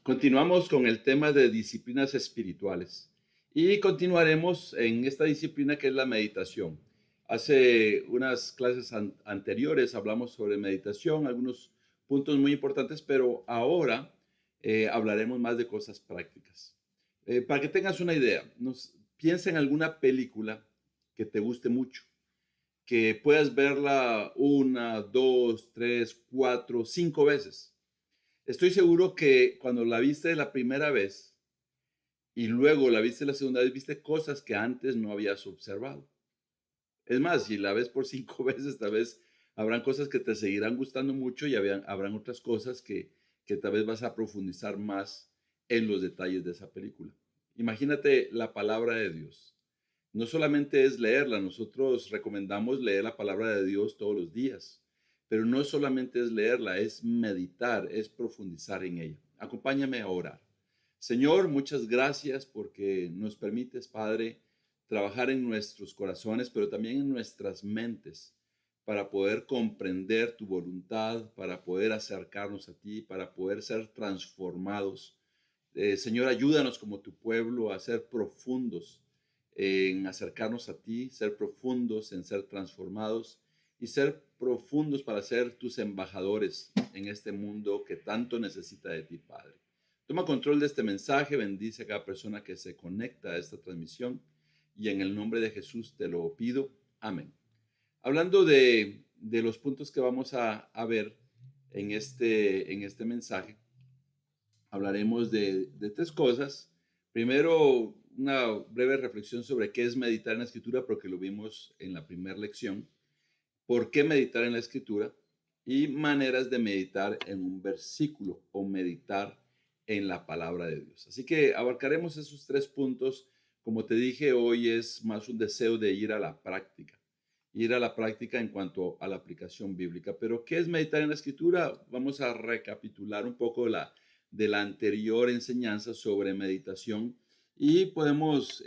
Continuamos con el tema de disciplinas espirituales y continuaremos en esta disciplina que es la meditación. Hace unas clases anteriores hablamos sobre meditación, algunos puntos muy importantes, pero ahora hablaremos más de cosas prácticas. Para que tengas una idea, piensa en alguna película que te guste mucho, que puedas verla una, dos, tres, cuatro, cinco veces. Estoy seguro que cuando la viste la primera vez y luego la viste la segunda vez, viste cosas que antes no habías observado. Es más, si la ves por cinco veces, tal vez habrán cosas que te seguirán gustando mucho y habrán otras cosas que tal vez vas a profundizar más en los detalles de esa película. Imagínate la palabra de Dios. No solamente es leerla, nosotros recomendamos leer la palabra de Dios todos los días, pero no solamente es leerla, es meditar, es profundizar en ella. Acompáñame a orar. Señor, muchas gracias porque nos permites, Padre, trabajar en nuestros corazones, pero también en nuestras mentes, para poder comprender tu voluntad, para poder acercarnos a ti, para poder ser transformados. Señor, ayúdanos como tu pueblo a ser profundos en acercarnos a ti, ser profundos en ser transformados y ser profundos para ser tus embajadores en este mundo que tanto necesita de ti, Padre. Toma control de este mensaje, bendice a cada persona que se conecta a esta transmisión y en el nombre de Jesús te lo pido. Amén. Hablando de los puntos que vamos a ver en este mensaje, hablaremos de tres cosas. Primero, una breve reflexión sobre qué es meditar en la escritura, porque lo vimos en la primera lección. ¿Por qué meditar en la escritura? Y maneras de meditar en un versículo o meditar en la palabra de Dios. Así que abarcaremos esos tres puntos. Como te dije, hoy es más un deseo de ir a la práctica en cuanto a la aplicación bíblica. Pero, ¿qué es meditar en la escritura? Vamos a recapitular un poco de la anterior enseñanza sobre meditación y podemos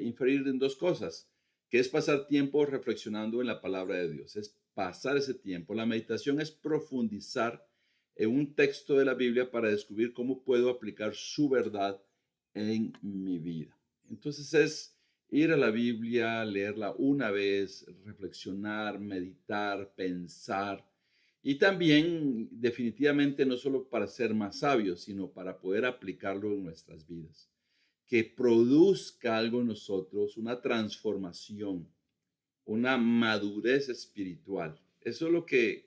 inferir en dos cosas, que es pasar tiempo reflexionando en la palabra de Dios, es pasar ese tiempo. La meditación es profundizar en un texto de la Biblia para descubrir cómo puedo aplicar su verdad en mi vida. Entonces es ir a la Biblia, leerla una vez, reflexionar, meditar, pensar y también definitivamente no solo para ser más sabios, sino para poder aplicarlo en nuestras vidas. Que produzca algo en nosotros, una transformación, una madurez espiritual. Eso es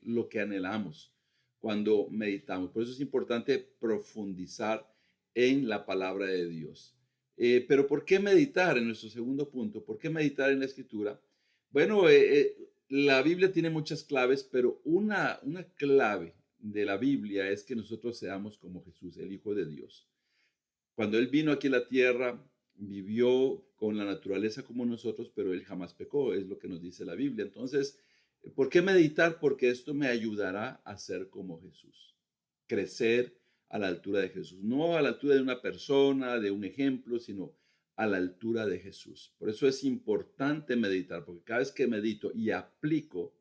lo que anhelamos cuando meditamos. Por eso es importante profundizar en la palabra de Dios. Pero ¿por qué meditar en nuestro segundo punto? ¿Por qué meditar en la escritura? Bueno, la Biblia tiene muchas claves, pero una clave de la Biblia es que nosotros seamos como Jesús, el Hijo de Dios. Cuando Él vino aquí a la tierra, vivió con la naturaleza como nosotros, pero Él jamás pecó, es lo que nos dice la Biblia. Entonces, ¿por qué meditar? Porque esto me ayudará a ser como Jesús, crecer a la altura de Jesús, no a la altura de una persona, de un ejemplo, sino a la altura de Jesús. Por eso es importante meditar, porque cada vez que medito y aplico,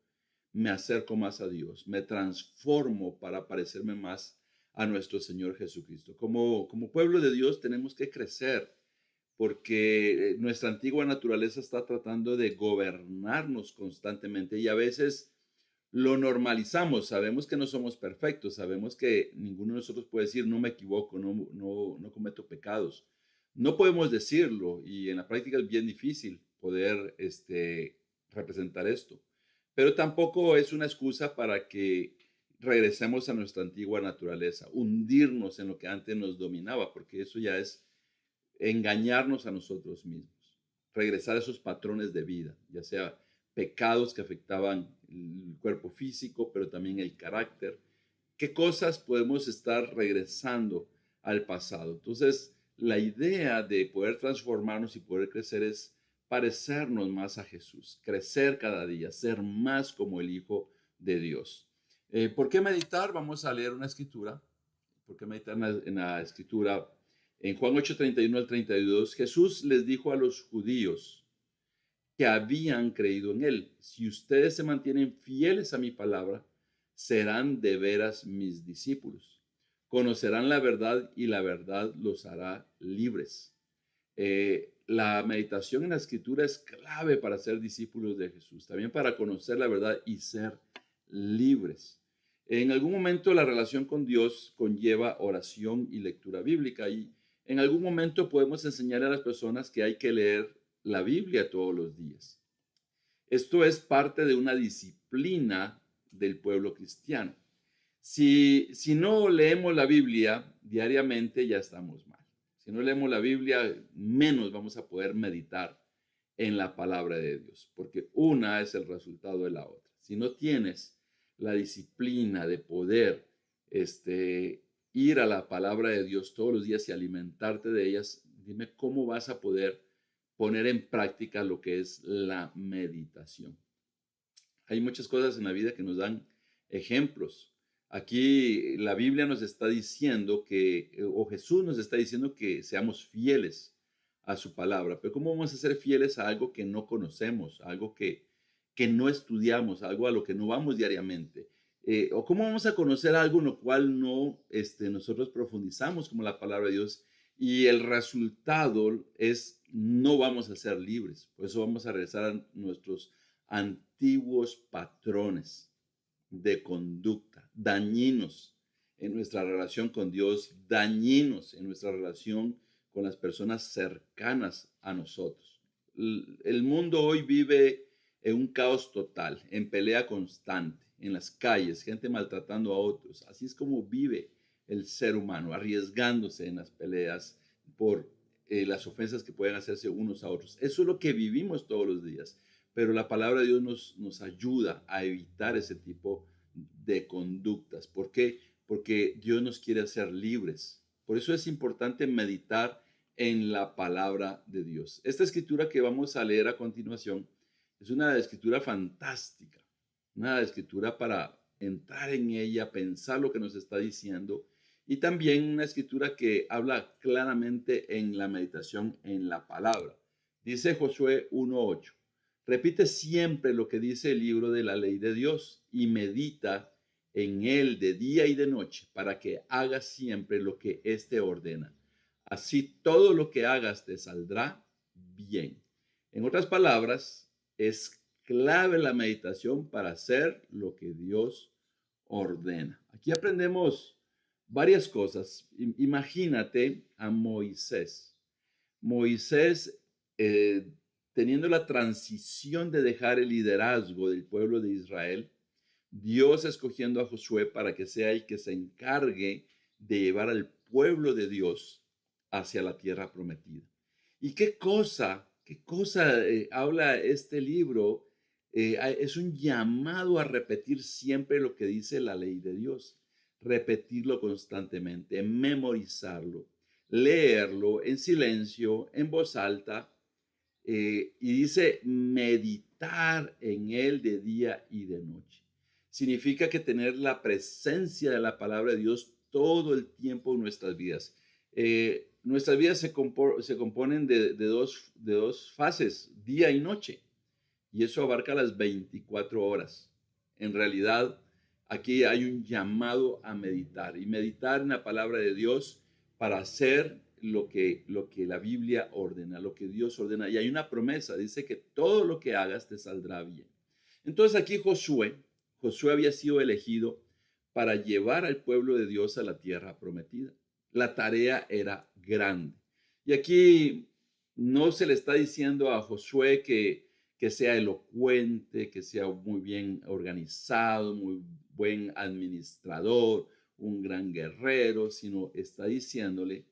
me acerco más a Dios, me transformo para parecerme más a nuestro Señor Jesucristo. Como pueblo de Dios tenemos que crecer porque nuestra antigua naturaleza está tratando de gobernarnos constantemente y a veces lo normalizamos. Sabemos que no somos perfectos, sabemos que ninguno de nosotros puede decir no me equivoco, no cometo pecados. No podemos decirlo y en la práctica es bien difícil poder representar esto. Pero tampoco es una excusa para que regresemos a nuestra antigua naturaleza, hundirnos en lo que antes nos dominaba, porque eso ya es engañarnos a nosotros mismos, regresar a esos patrones de vida, ya sea pecados que afectaban el cuerpo físico, pero también el carácter. ¿Qué cosas podemos estar regresando al pasado? Entonces, la idea de poder transformarnos y poder crecer es parecernos más a Jesús, crecer cada día, ser más como el Hijo de Dios. ¿Por qué meditar? Vamos a leer una escritura. ¿Por qué meditar en la escritura? En Juan 8:31 al 32, Jesús les dijo a los judíos que habían creído en él: si ustedes se mantienen fieles a mi palabra, serán de veras mis discípulos. Conocerán la verdad y la verdad los hará libres. La meditación en la escritura es clave para ser discípulos de Jesús, también para conocer la verdad y ser libres. En algún momento la relación con Dios conlleva oración y lectura bíblica y en algún momento podemos enseñar a las personas que hay que leer la Biblia todos los días. Esto es parte de una disciplina del pueblo cristiano. Si no leemos la Biblia diariamente, ya estamos mal. Si no leemos la Biblia, menos vamos a poder meditar en la palabra de Dios, porque una es el resultado de la otra. Si no tienes la disciplina de poder ir a la palabra de Dios todos los días y alimentarte de ellas, dime cómo vas a poder poner en práctica lo que es la meditación. Hay muchas cosas en la vida que nos dan ejemplos. Aquí la Biblia nos está diciendo o Jesús nos está diciendo que seamos fieles a su palabra. Pero ¿cómo vamos a ser fieles a algo que no conocemos, a algo que no estudiamos, algo a lo que no vamos diariamente? ¿O cómo vamos a conocer algo en lo cual no nosotros profundizamos como la palabra de Dios? Y el resultado es no vamos a ser libres. Por eso vamos a regresar a nuestros antiguos patrones de conducta, dañinos en nuestra relación con Dios, dañinos en nuestra relación con las personas cercanas a nosotros. El mundo hoy vive en un caos total, en pelea constante, en las calles, gente maltratando a otros. Así es como vive el ser humano, arriesgándose en las peleas por las ofensas que pueden hacerse unos a otros. Eso es lo que vivimos todos los días. Pero la palabra de Dios nos ayuda a evitar ese tipo de conductas. ¿Por qué? Porque Dios nos quiere hacer libres. Por eso es importante meditar en la palabra de Dios. Esta escritura que vamos a leer a continuación es una escritura fantástica, una escritura para entrar en ella, pensar lo que nos está diciendo y también una escritura que habla claramente en la meditación en la palabra. Dice Josué 1:8. Repite siempre lo que dice el libro de la ley de Dios y medita en él de día y de noche para que hagas siempre lo que éste ordena. Así todo lo que hagas te saldrá bien. En otras palabras, es clave la meditación para hacer lo que Dios ordena. Aquí aprendemos varias cosas. Imagínate a Moisés. Moisés teniendo la transición de dejar el liderazgo del pueblo de Israel, Dios escogiendo a Josué para que sea el que se encargue de llevar al pueblo de Dios hacia la tierra prometida. ¿Y qué cosa habla este libro? Es un llamado a repetir siempre lo que dice la ley de Dios, repetirlo constantemente, memorizarlo, leerlo en silencio, en voz alta, y dice meditar en él de día y de noche. Significa que tener la presencia de la palabra de Dios todo el tiempo en nuestras vidas. Nuestras vidas se componen de dos fases, día y noche, y eso abarca las 24 horas. En realidad, aquí hay un llamado a meditar y meditar en la palabra de Dios para hacer lo que la Biblia ordena, lo que Dios ordena. Y hay una promesa, dice que todo lo que hagas te saldrá bien. Entonces aquí Josué había sido elegido para llevar al pueblo de Dios a la tierra prometida. La tarea era grande. Y aquí no se le está diciendo a Josué que sea elocuente, que sea muy bien organizado, muy buen administrador, un gran guerrero, sino está diciéndole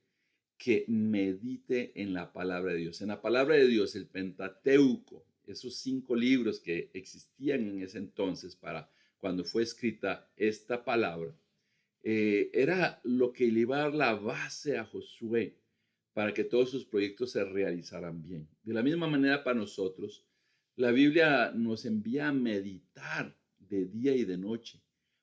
que medite en la palabra de Dios. En la palabra de Dios, el Pentateuco, esos 5 libros que existían en ese entonces para cuando fue escrita esta palabra, era lo que le iba a dar la base a Josué para que todos sus proyectos se realizaran bien. De la misma manera para nosotros, la Biblia nos envía a meditar de día y de noche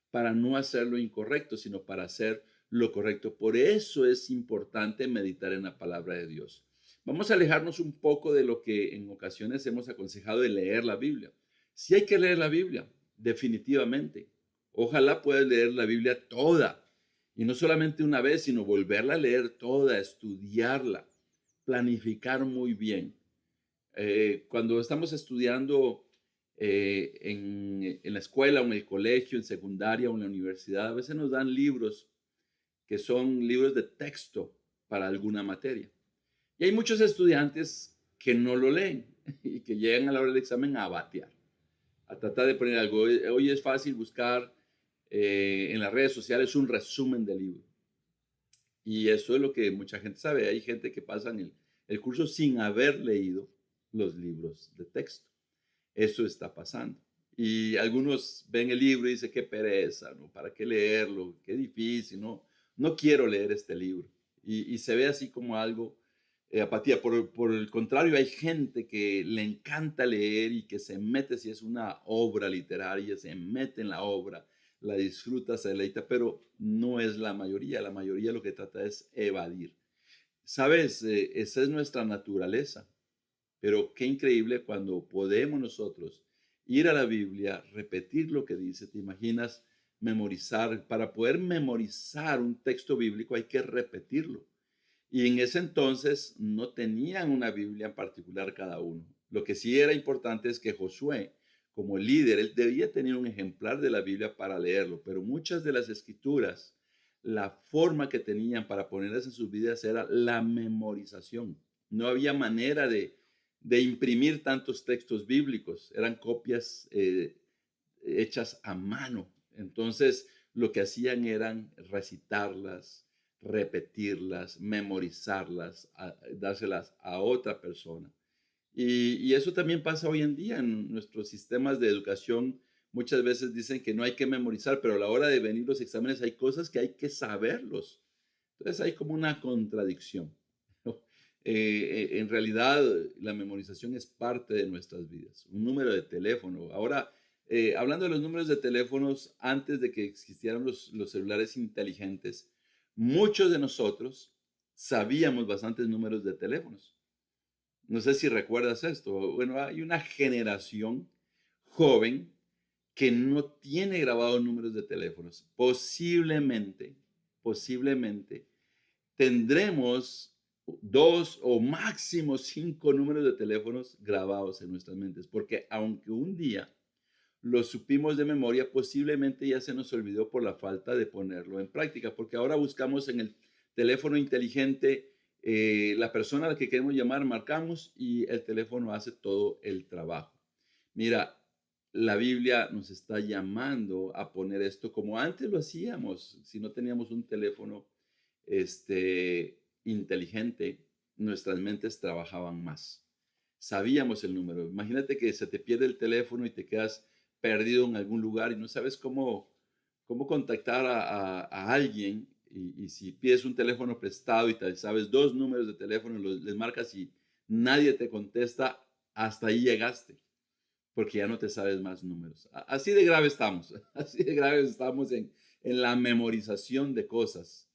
para no hacer lo incorrecto, sino para hacer lo correcto. Por eso es importante meditar en la palabra de Dios. Vamos a alejarnos un poco de lo que en ocasiones hemos aconsejado de leer la Biblia. Sí hay que leer la Biblia, definitivamente. Ojalá puedas leer la Biblia toda Y no solamente una vez, sino volverla a leer toda, estudiarla, planificar muy bien. Cuando estamos estudiando en la escuela o en el colegio, en secundaria o en la universidad, a veces nos dan libros que son libros de texto para alguna materia. Y hay muchos estudiantes que no lo leen y que llegan a la hora del examen a batear, a tratar de poner algo. Hoy es fácil buscar en las redes sociales un resumen del libro. Y eso es lo que mucha gente sabe. Hay gente que pasa el curso sin haber leído los libros de texto. Eso está pasando. Y algunos ven el libro y dicen, qué pereza, ¿no? ¿Para qué leerlo? Qué difícil, ¿no? No quiero leer este libro. Y se ve así como algo, apatía. Por el contrario, hay gente que le encanta leer y que se mete, si es una obra literaria, se mete en la obra, la disfruta, se deleita, pero no es la mayoría. La mayoría lo que trata es evadir. ¿Sabes? Esa es nuestra naturaleza. Pero qué increíble cuando podemos nosotros ir a la Biblia, repetir lo que dice. ¿Te imaginas memorizar? Para poder memorizar un texto bíblico hay que repetirlo. Y en ese entonces no tenían una Biblia en particular cada uno. Lo que sí era importante es que Josué, como líder, él debía tener un ejemplar de la Biblia para leerlo, pero muchas de las escrituras, la forma que tenían para ponerlas en sus vidas era la memorización. No había manera de imprimir tantos textos bíblicos, eran copias hechas a mano. Entonces, lo que hacían eran recitarlas, repetirlas, memorizarlas, dárselas a otra persona. Y eso también pasa hoy en día en nuestros sistemas de educación. Muchas veces dicen que no hay que memorizar, pero a la hora de venir los exámenes hay cosas que hay que saberlos. Entonces hay como una contradicción. En realidad, la memorización es parte de nuestras vidas. Un número de teléfono. Ahora, hablando de los números de teléfonos, antes de que existieran los celulares inteligentes, muchos de nosotros sabíamos bastantes números de teléfonos. No sé si recuerdas esto. Bueno, hay una generación joven que no tiene grabados números de teléfonos. Posiblemente tendremos dos o máximo cinco números de teléfonos grabados en nuestras mentes, porque aunque un día lo supimos de memoria, posiblemente ya se nos olvidó por la falta de ponerlo en práctica, porque ahora buscamos en el teléfono inteligente la persona a la que queremos llamar, marcamos y el teléfono hace todo el trabajo. Mira, la Biblia nos está llamando a poner esto como antes lo hacíamos, si no teníamos un teléfono inteligente, nuestras mentes trabajaban más. Sabíamos el número. Imagínate que se te pierde el teléfono y te quedas perdido en algún lugar y no sabes cómo contactar a alguien. Y si pides un teléfono prestado y tal, sabes dos números de teléfono, les marcas y nadie te contesta, hasta ahí llegaste, porque ya no te sabes más números. Así de grave estamos, así de grave estamos en la memorización de cosas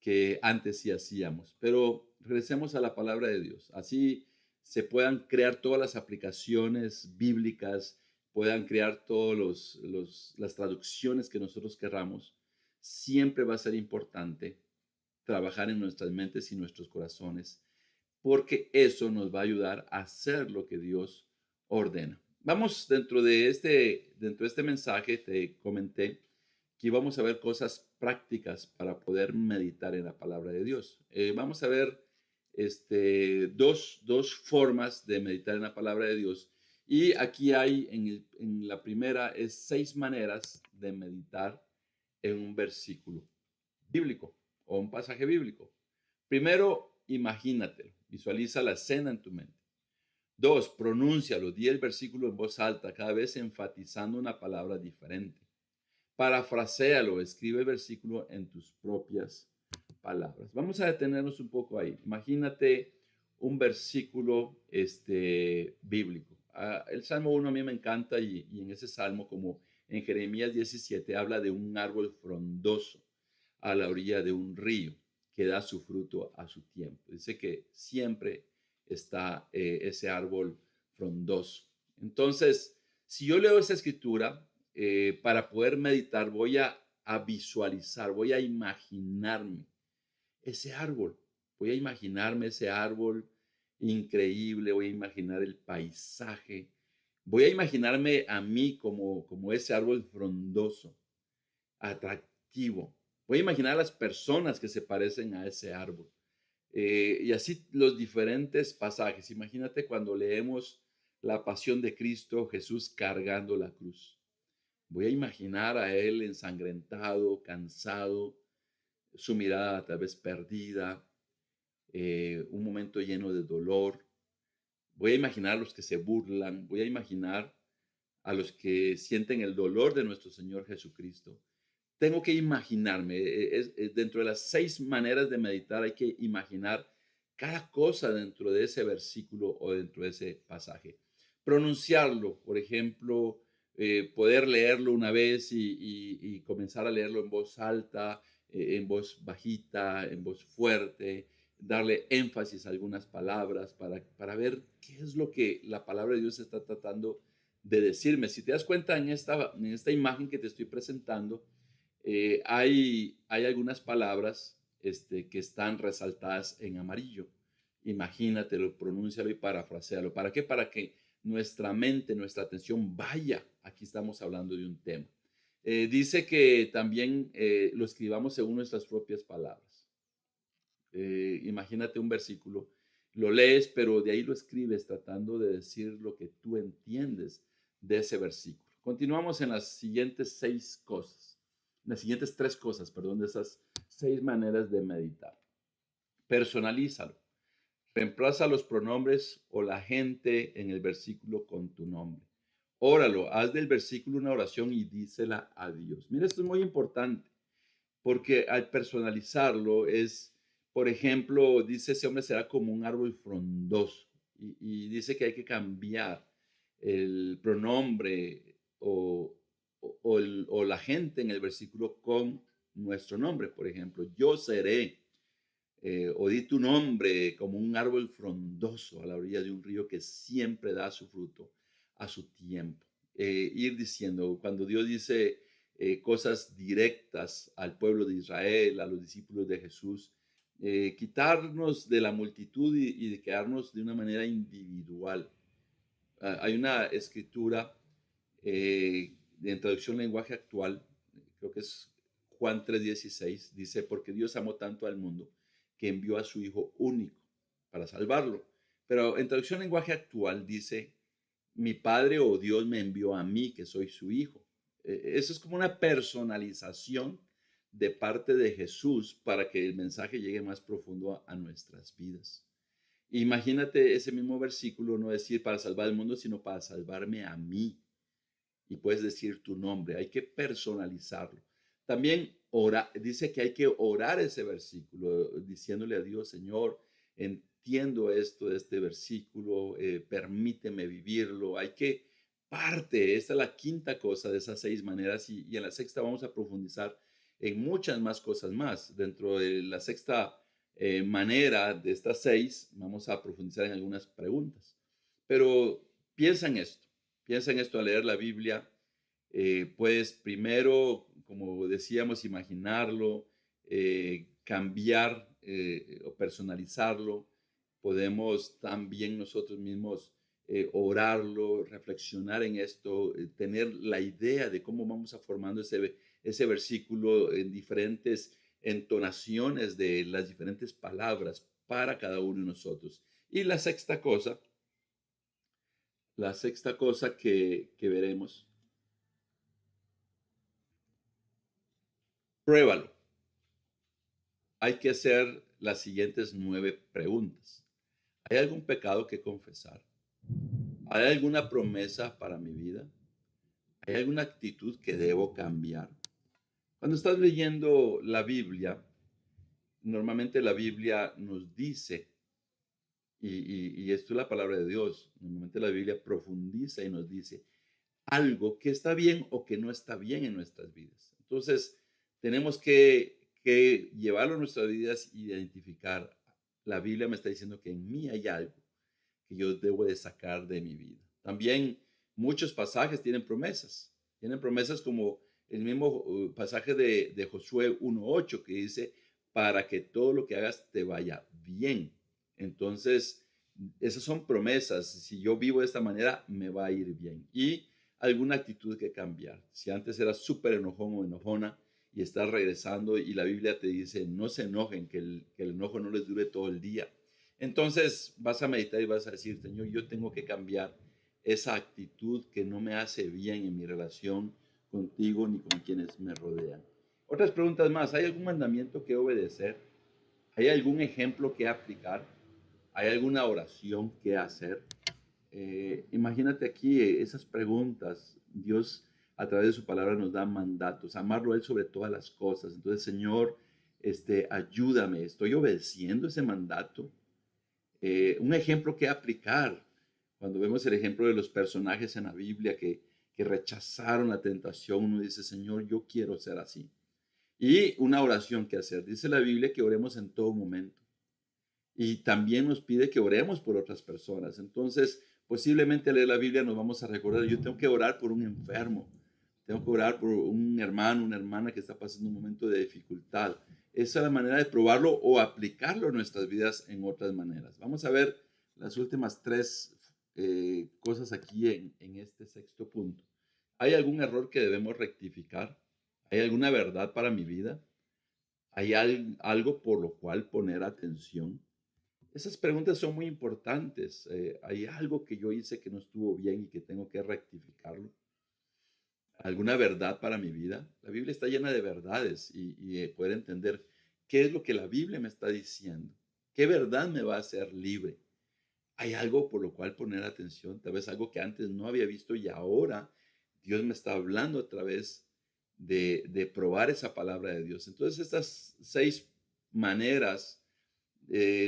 que antes sí hacíamos. Pero regresemos a la palabra de Dios. Así se puedan crear todas las aplicaciones bíblicas, puedan crear todas las traducciones que nosotros querramos. Siempre va a ser importante trabajar en nuestras mentes y nuestros corazones, porque eso nos va a ayudar a hacer lo que Dios ordena. Vamos, dentro de este mensaje te comenté que íbamos a ver cosas prácticas para poder meditar en la palabra de Dios. Vamos a ver dos formas de meditar en la palabra de Dios. Y aquí hay, en la primera, es 6 maneras de meditar en un versículo bíblico o un pasaje bíblico. Primero, imagínatelo, visualiza la escena en tu mente. 2, pronúncialo, di el versículo en voz alta, cada vez enfatizando una palabra diferente. Parafraséalo, escribe el versículo en tus propias palabras. Vamos a detenernos un poco ahí. Imagínate un versículo bíblico. El Salmo 1 a mí me encanta y en ese salmo, como en Jeremías 17, habla de un árbol frondoso a la orilla de un río que da su fruto a su tiempo. Dice que siempre está ese árbol frondoso. Entonces, si yo leo esa escritura, para poder meditar, voy a a visualizar, voy a imaginarme ese árbol. Voy a imaginarme ese árbol increíble, voy a imaginar el paisaje, voy a imaginarme a mí como ese árbol frondoso, atractivo. Voy a imaginar a las personas que se parecen a ese árbol. Y así los diferentes pasajes. Imagínate cuando leemos la pasión de Cristo, Jesús cargando la cruz. Voy a imaginar a Él ensangrentado, cansado, su mirada tal vez perdida, un momento lleno de dolor. Voy a imaginar a los que se burlan, voy a imaginar a los que sienten el dolor de nuestro Señor Jesucristo. Tengo que imaginarme, dentro de las 6 maneras de meditar hay que imaginar cada cosa dentro de ese versículo o dentro de ese pasaje. Pronunciarlo, por ejemplo, poder leerlo una vez y comenzar a leerlo en voz alta, en voz bajita, en voz fuerte, darle énfasis a algunas palabras para ver qué es lo que la palabra de Dios está tratando de decirme. Si te das cuenta en esta imagen que te estoy presentando, hay algunas palabras que están resaltadas en amarillo. Imagínatelo, pronúncialo y parafrasealo. ¿Para qué? Para que nuestra mente, nuestra atención vaya. Aquí estamos hablando de un tema. Dice que también lo escribamos según nuestras propias palabras. Imagínate un versículo, lo lees, pero de ahí lo escribes tratando de decir lo que tú entiendes de ese versículo. Continuamos en las siguientes 6 cosas, las siguientes 3 cosas, perdón, de esas 6 maneras de meditar. Personalízalo. Reemplaza los pronombres o la gente en el versículo con tu nombre. Óralo, haz del versículo una oración y dísela a Dios. Mira, esto es muy importante porque al personalizarlo es, por ejemplo, dice ese hombre será como un árbol frondoso y dice que hay que cambiar el pronombre o la gente en el versículo con nuestro nombre. Por ejemplo, yo seré o di tu nombre como un árbol frondoso a la orilla de un río que siempre da su fruto a su tiempo. Ir diciendo, cuando Dios dice cosas directas al pueblo de Israel, a los discípulos de Jesús, quitarnos de la multitud y de quedarnos de una manera individual. Hay una escritura en traducción lenguaje actual, creo que es Juan 3:16, dice, porque Dios amó tanto al mundo que envió a su Hijo único para salvarlo. Pero en traducción lenguaje actual dice, mi Padre o Dios me envió a mí, que soy su Hijo. Eso es como una personalización de parte de Jesús para que el mensaje llegue más profundo a nuestras vidas. Imagínate ese mismo versículo, no decir para salvar el mundo, sino para salvarme a mí. Y puedes decir tu nombre, hay que personalizarlo. También dice que hay que orar ese versículo, diciéndole a Dios, Señor, entiendo esto de este versículo, permíteme vivirlo. Hay que esta es la quinta cosa de esas 6 maneras y en la sexta vamos a profundizar en muchas más cosas más. Dentro de la sexta manera de estas 6 vamos a profundizar en algunas preguntas. Pero piensa en esto. Piensa en esto al leer la Biblia. Puedes primero, como decíamos, imaginarlo, cambiar o personalizarlo. Podemos también nosotros mismos orarlo, reflexionar en esto, tener la idea de cómo vamos a formando ese versículo en diferentes entonaciones de las diferentes palabras para cada uno de nosotros. Y la sexta cosa que veremos, pruébalo. Hay que hacer las siguientes 9 preguntas. ¿Hay algún pecado que confesar? ¿Hay alguna promesa para mi vida? ¿Hay alguna actitud que debo cambiar? Cuando estás leyendo la Biblia, normalmente la Biblia nos dice, y esto es la palabra de Dios, normalmente la Biblia profundiza y nos dice algo que está bien o que no está bien en nuestras vidas. Entonces, tenemos que llevarlo a nuestras vidas y identificar. La Biblia me está diciendo que en mí hay algo que yo debo de sacar de mi vida. También muchos pasajes tienen promesas como el mismo pasaje de Josué 1:8 que dice, para que todo lo que hagas te vaya bien. Entonces, esas son promesas. Si yo vivo de esta manera, me va a ir bien. Y alguna actitud que cambiar. Si antes eras súper enojón o enojona y estás regresando y la Biblia te dice, no se enojen, que el enojo no les dure todo el día. Entonces vas a meditar y vas a decir, Señor, yo tengo que cambiar esa actitud que no me hace bien en mi relación contigo ni con quienes me rodean. Otras preguntas más. ¿Hay algún mandamiento que obedecer? ¿Hay algún ejemplo que aplicar? ¿Hay alguna oración que hacer? Imagínate aquí esas preguntas. Dios a través de su palabra nos da mandatos. Amarlo a Él sobre todas las cosas. Entonces, Señor, ayúdame. ¿Estoy obedeciendo ese mandato? Un ejemplo que aplicar. Cuando vemos el ejemplo de los personajes en la Biblia que rechazaron la tentación, uno dice, Señor, yo quiero ser así. Y una oración que hacer. Dice la Biblia que oremos en todo momento. Y también nos pide que oremos por otras personas. Entonces, posiblemente al leer la Biblia nos vamos a recordar, yo tengo que orar por un enfermo, tengo que orar por un hermano, una hermana que está pasando un momento de dificultad. Esa es la manera de probarlo o aplicarlo en nuestras vidas en otras maneras. Vamos a ver las últimas tres cosas aquí en este sexto punto. ¿Hay algún error que debemos rectificar? ¿Hay alguna verdad para mi vida? ¿Hay algo por lo cual poner atención? Esas preguntas son muy importantes. ¿Hay algo que yo hice que no estuvo bien y que tengo que rectificarlo? ¿Alguna verdad para mi vida? La Biblia está llena de verdades y poder entender qué es lo que la Biblia me está diciendo. ¿Qué verdad me va a hacer libre? ¿Hay algo por lo cual poner atención? Tal vez algo que antes no había visto y ahora Dios me está hablando a través de probar esa palabra de Dios. Entonces, estas 6 maneras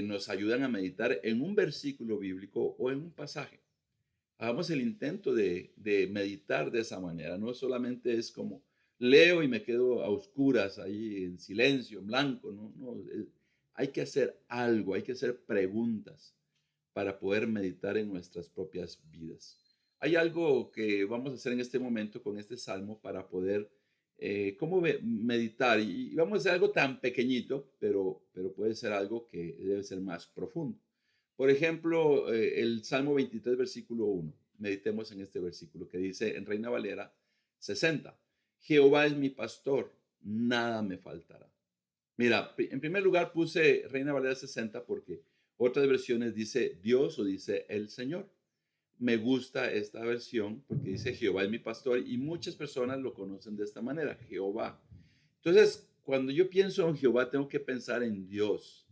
nos ayudan a meditar en un versículo bíblico o en un pasaje. Hagamos el intento de meditar de esa manera. No solamente es como leo y me quedo a oscuras ahí en silencio, en blanco. No, no, hay que hacer algo, hay que hacer preguntas para poder meditar en nuestras propias vidas. Hay algo que vamos a hacer en este momento con este salmo para poder cómo meditar. Y vamos a hacer algo tan pequeñito, pero puede ser algo que debe ser más profundo. Por ejemplo, el Salmo 23, versículo 1. Meditemos en este versículo que dice en Reina Valera 60. Jehová es mi pastor, nada me faltará. Mira, en primer lugar puse Reina Valera 60 porque otras versiones dice Dios o dice el Señor. Me gusta esta versión porque dice Jehová es mi pastor y muchas personas lo conocen de esta manera, Jehová. Entonces, cuando yo pienso en Jehová, tengo que pensar en Dios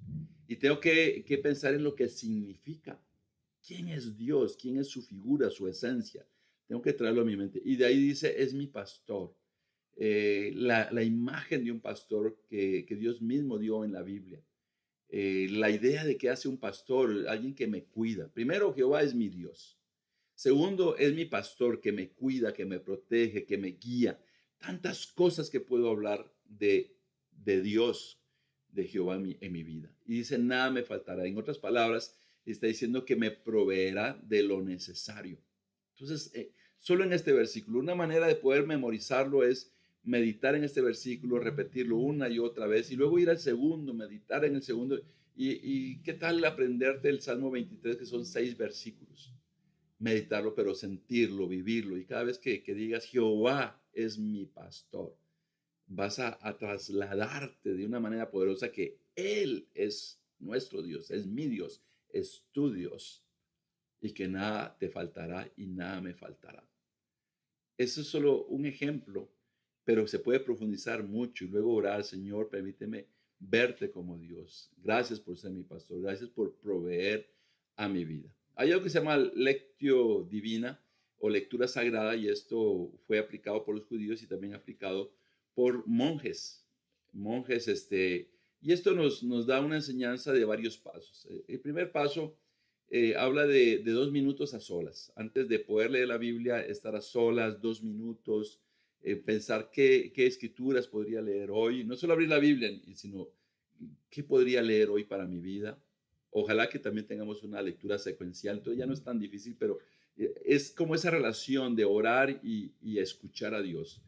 y tengo que pensar en lo que significa. ¿Quién es Dios? ¿Quién es su figura, su esencia? Tengo que traerlo a mi mente. Y de ahí dice, es mi pastor. La imagen de un pastor que Dios mismo dio en la Biblia. La idea de que hace un pastor, alguien que me cuida. Primero, Jehová es mi Dios. Segundo, es mi pastor que me cuida, que me protege, que me guía. Tantas cosas que puedo hablar de Dios, de Jehová en mi vida. Y dice, nada me faltará. En otras palabras, está diciendo que me proveerá de lo necesario. Entonces, solo en este versículo, una manera de poder memorizarlo es meditar en este versículo, repetirlo una y otra vez y luego ir al segundo, meditar en el segundo. ¿Y qué tal aprenderte el Salmo 23, que son 6 versículos? Meditarlo, pero sentirlo, vivirlo. Y cada vez que digas, Jehová es mi pastor, vas a trasladarte de una manera poderosa que Él es nuestro Dios, es mi Dios, es tu Dios, y que nada te faltará y nada me faltará. Eso es solo un ejemplo, pero se puede profundizar mucho y luego orar, Señor, permíteme verte como Dios. Gracias por ser mi pastor, gracias por proveer a mi vida. Hay algo que se llama lectio divina o lectura sagrada y esto fue aplicado por los judíos y también aplicado por monjes. Monjes, y esto nos da una enseñanza de varios pasos. El primer paso habla de 2 minutos a solas. Antes de poder leer la Biblia, estar a solas, 2 minutos, pensar qué escrituras podría leer hoy. No solo abrir la Biblia, sino qué podría leer hoy para mi vida. Ojalá que también tengamos una lectura secuencial. Entonces ya no es tan difícil, pero es como esa relación de orar y escuchar a Dios.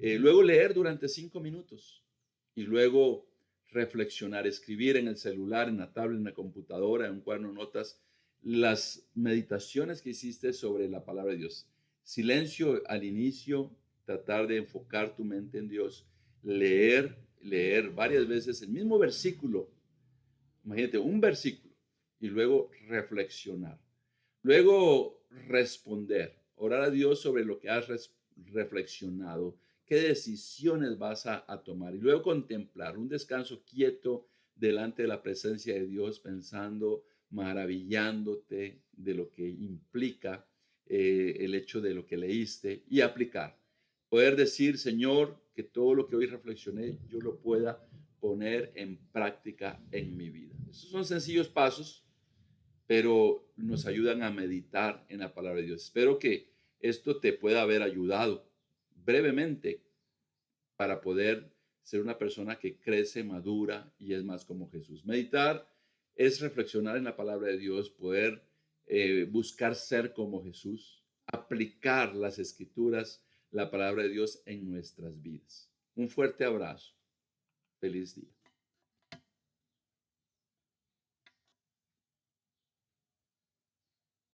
Luego leer durante 5 minutos y luego reflexionar, escribir en el celular, en la tablet, en la computadora, en un cuaderno de notas, las meditaciones que hiciste sobre la palabra de Dios. Silencio al inicio, tratar de enfocar tu mente en Dios, leer varias veces el mismo versículo. Imagínate, un versículo y luego reflexionar. Luego responder, orar a Dios sobre lo que has reflexionado, qué decisiones vas a tomar y luego contemplar un descanso quieto delante de la presencia de Dios, pensando, maravillándote de lo que implica el hecho de lo que leíste y aplicar. Poder decir, Señor, que todo lo que hoy reflexioné yo lo pueda poner en práctica en mi vida. Esos son sencillos pasos, pero nos ayudan a meditar en la palabra de Dios. Espero que esto te pueda haber ayudado brevemente para poder ser una persona que crece, madura y es más como Jesús. Meditar es reflexionar en la palabra de Dios, poder buscar ser como Jesús, aplicar las escrituras, la palabra de Dios en nuestras vidas. Un fuerte abrazo. Feliz día.